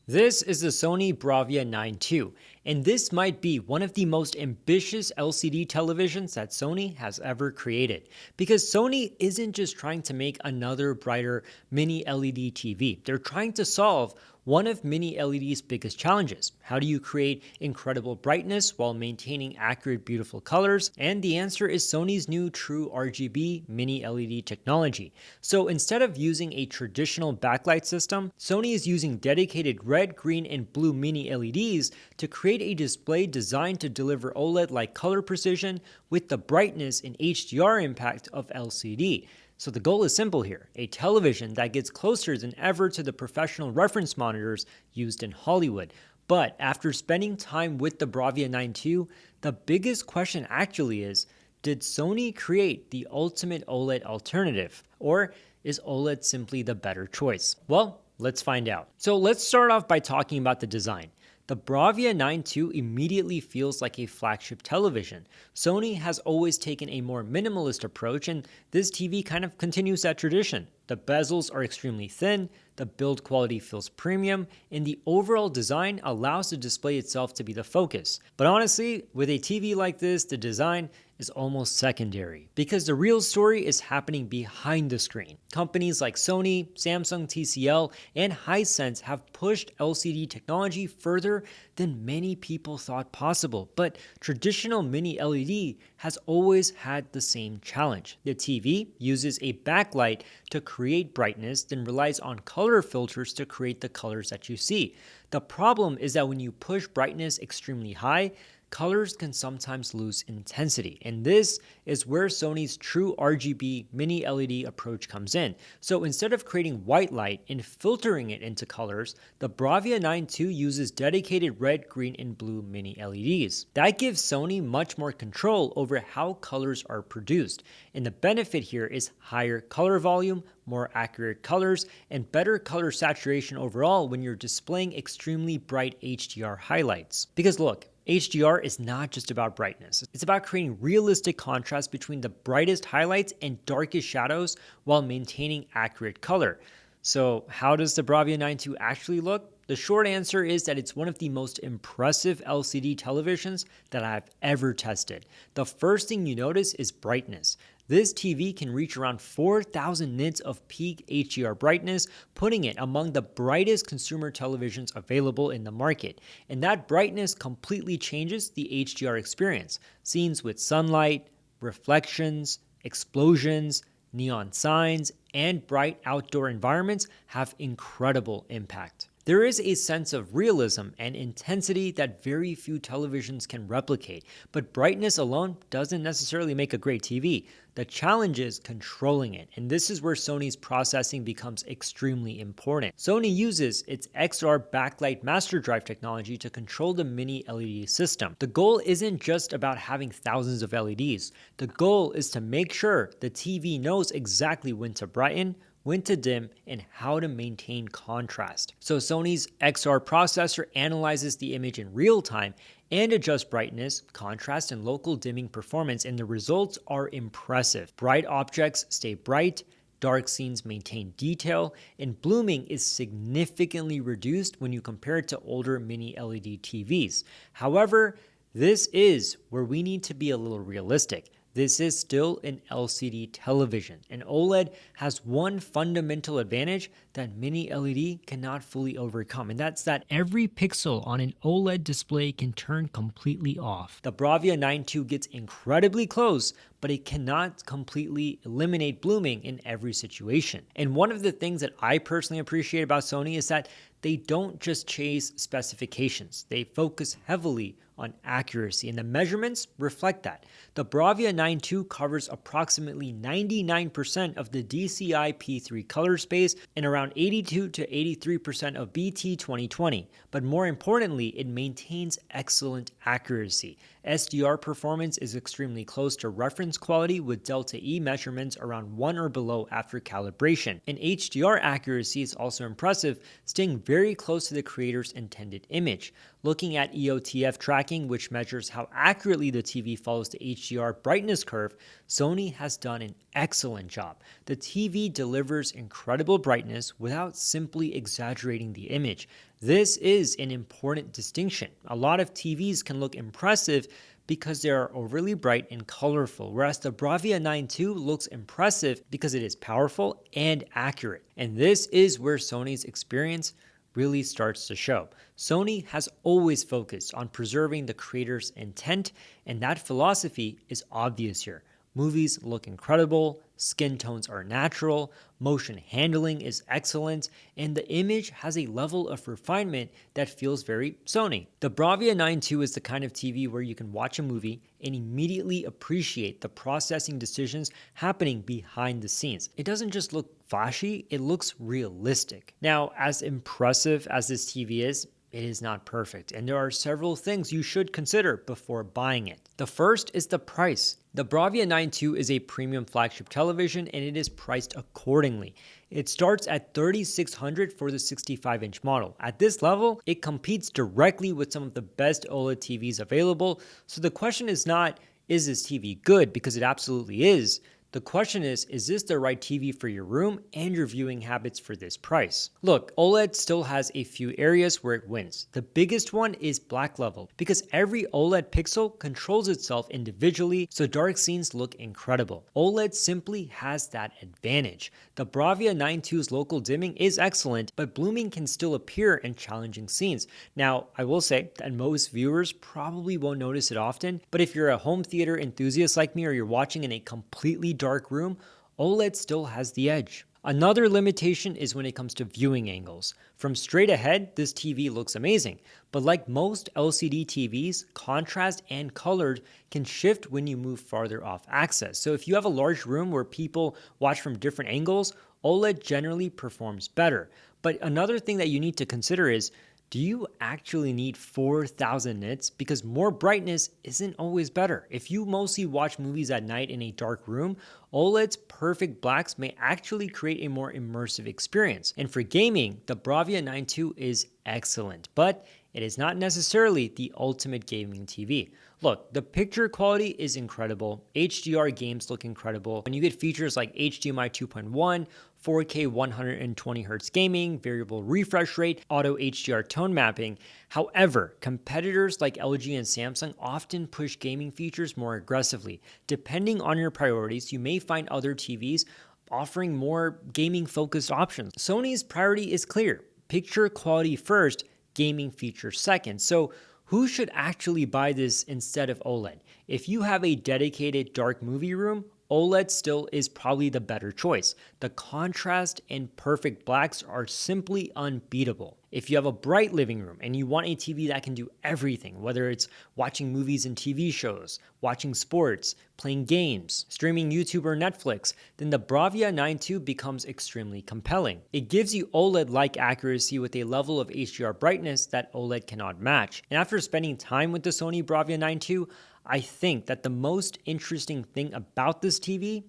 This is the Sony Bravia 9 II, and this might be one of the most ambitious LCD televisions that Sony has ever created. Because Sony isn't just trying to make another brighter mini LED TV, they're trying to solve one of mini LED's biggest challenges. How do you create incredible brightness while maintaining accurate, beautiful colors? And the answer is Sony's new True RGB Mini LED technology. So instead of using a traditional backlight system, Sony is using dedicated red, green, and blue mini LEDs to create a display designed to deliver OLED-like color precision with the brightness and HDR impact of LCD. So the goal is simple here, a television that gets closer than ever to the professional reference monitors used in Hollywood. But after spending time with the Bravia 9 II, the biggest question actually is, did Sony create the ultimate OLED alternative? Or is OLED simply the better choice? Well, let's find out. So let's start off by talking about the design. The Bravia 9 II immediately feels like a flagship television. Sony has always taken a more minimalist approach, and this TV kind of continues that tradition. The bezels are extremely thin, the build quality feels premium, and the overall design allows the display itself to be the focus. But honestly, with a TV like this, the design is almost secondary, because the real story is happening behind the screen. Companies like Sony, Samsung TCL, and Hisense have pushed LCD technology further than many people thought possible. But traditional mini LED has always had the same challenge. The TV uses a backlight to create brightness, then relies on color filters to create the colors that you see. The problem is that when you push brightness extremely high, colors can sometimes lose intensity, and this is where Sony's True RGB Mini LED approach comes in. So instead of creating white light and filtering it into colors, the Bravia 9 II uses dedicated red, green, and blue mini LEDs. That gives Sony much more control over how colors are produced, and the benefit here is higher color volume, more accurate colors, and better color saturation overall when you're displaying extremely bright HDR highlights. Because look, HDR is not just about brightness. It's about creating realistic contrast between the brightest highlights and darkest shadows while maintaining accurate color. So how does the Bravia 9 II actually look? The short answer is that it's one of the most impressive LCD televisions that I've ever tested. The first thing you notice is brightness. This TV can reach around 4,000 nits of peak HDR brightness, putting it among the brightest consumer televisions available in the market. And that brightness completely changes the HDR experience. Scenes with sunlight, reflections, explosions, neon signs, and bright outdoor environments have incredible impact. There is a sense of realism and intensity that very few televisions can replicate, but brightness alone doesn't necessarily make a great TV. The challenge is controlling it, and this is where Sony's processing becomes extremely important. Sony uses its XR backlight master drive technology to control the mini LED system. The goal isn't just about having thousands of LEDs. The goal is to make sure the TV knows exactly when to brighten, when to dim, and how to maintain contrast. So Sony's XR processor analyzes the image in real time and adjusts brightness, contrast, and local dimming performance, and the results are impressive. Bright objects stay bright, dark scenes maintain detail, and blooming is significantly reduced when you compare it to older mini LED TVs. However, this is where we need to be a little realistic. This is still an LCD television, and OLED has one fundamental advantage that mini LED cannot fully overcome, and that's that every pixel on an OLED display can turn completely off. The Bravia 9 II gets incredibly close, but it cannot completely eliminate blooming in every situation. And one of the things that I personally appreciate about Sony is that they don't just chase specifications. They focus heavily on accuracy, and the measurements reflect that. The Bravia 9 II covers approximately 99% of the DCI P3 color space and around 82 to 83% of BT 2020. But more importantly, it maintains excellent accuracy. SDR performance is extremely close to reference quality with delta E measurements around 1 or below after calibration. And HDR accuracy is also impressive, staying very close to the creator's intended image. Looking at EOTF tracking, which measures how accurately the TV follows the HDR brightness curve, Sony has done an excellent job. The TV delivers incredible brightness without simply exaggerating the image. This is an important distinction. A lot of TVs can look impressive because they are overly bright and colorful, whereas the Bravia 9 II looks impressive because it is powerful and accurate. And this is where Sony's experience really starts to show. Sony has always focused on preserving the creator's intent, and that philosophy is obvious here. Movies look incredible, skin tones are natural, motion handling is excellent, and the image has a level of refinement that feels very Sony. The Bravia 9 II is the kind of TV where you can watch a movie and immediately appreciate the processing decisions happening behind the scenes. It doesn't just look flashy, it looks realistic. Now, as impressive as this TV is, it is not perfect, and there are several things you should consider before buying it. The first is the price. The Bravia 9 II is a premium flagship television, and it is priced accordingly. It starts at $3,600 for the 65-inch model. At this level, it competes directly with some of the best OLED TVs available, so the question is not, is this TV good? Because it absolutely is. The question is this the right TV for your room and your viewing habits for this price? Look, OLED still has a few areas where it wins. The biggest one is black level, because every OLED pixel controls itself individually, so dark scenes look incredible. OLED simply has that advantage. The Bravia 9 II's local dimming is excellent, but blooming can still appear in challenging scenes. Now, I will say that most viewers probably won't notice it often, but if you're a home theater enthusiast like me, or you're watching in a completely dark room, OLED still has the edge. Another limitation is when it comes to viewing angles. From straight ahead, this TV looks amazing, but like most LCD TVs, contrast and color can shift when you move farther off axis. So if you have a large room where people watch from different angles, OLED generally performs better. But another thing that you need to consider is, do you actually need 4,000 nits? Because more brightness isn't always better. If you mostly watch movies at night in a dark room, OLED's perfect blacks may actually create a more immersive experience. And for gaming, the Bravia 9 II is excellent, but it is not necessarily the ultimate gaming TV. Look, the picture quality is incredible, HDR games look incredible, and you get features like HDMI 2.1, 4K 120Hz gaming, variable refresh rate, auto HDR tone mapping. However, competitors like LG and Samsung often push gaming features more aggressively. Depending on your priorities, you may find other TVs offering more gaming-focused options. Sony's priority is clear: picture quality first, gaming features second. So who should actually buy this instead of OLED? If you have a dedicated dark movie room, OLED still is probably the better choice. The contrast and perfect blacks are simply unbeatable. If you have a bright living room and you want a TV that can do everything, whether it's watching movies and TV shows, watching sports, playing games, streaming YouTube or Netflix, then the Bravia 9 II becomes extremely compelling. It gives you OLED-like accuracy with a level of HDR brightness that OLED cannot match. And after spending time with the Sony Bravia 9 II, I think that the most interesting thing about this TV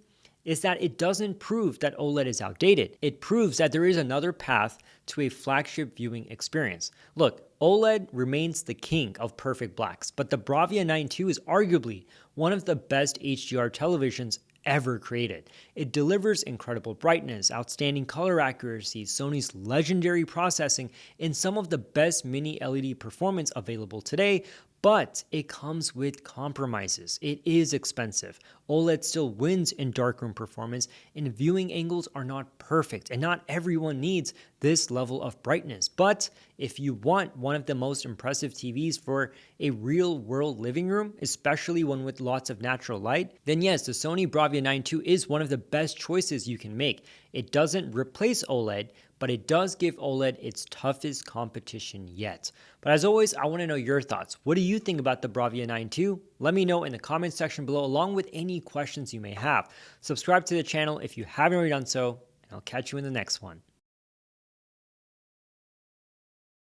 is that it doesn't prove that OLED is outdated. It proves that there is another path to a flagship viewing experience. Look, OLED remains the king of perfect blacks, but the Bravia 9 II is arguably one of the best HDR televisions ever created. It delivers incredible brightness, outstanding color accuracy, Sony's legendary processing, and some of the best mini LED performance available today, but it comes with compromises. It is expensive. OLED still wins in darkroom performance, and viewing angles are not perfect, and not everyone needs this level of brightness. But if you want one of the most impressive TVs for a real-world living room, especially one with lots of natural light, then yes, the Sony Bravia 9 II is one of the best choices you can make. It doesn't replace OLED, but it does give OLED its toughest competition yet. But as always, I want to know your thoughts. What do you think about the Bravia 9 II? Let me know in the comment section below, along with any questions you may have. Subscribe to the channel if you haven't already done so, and I'll catch you in the next one.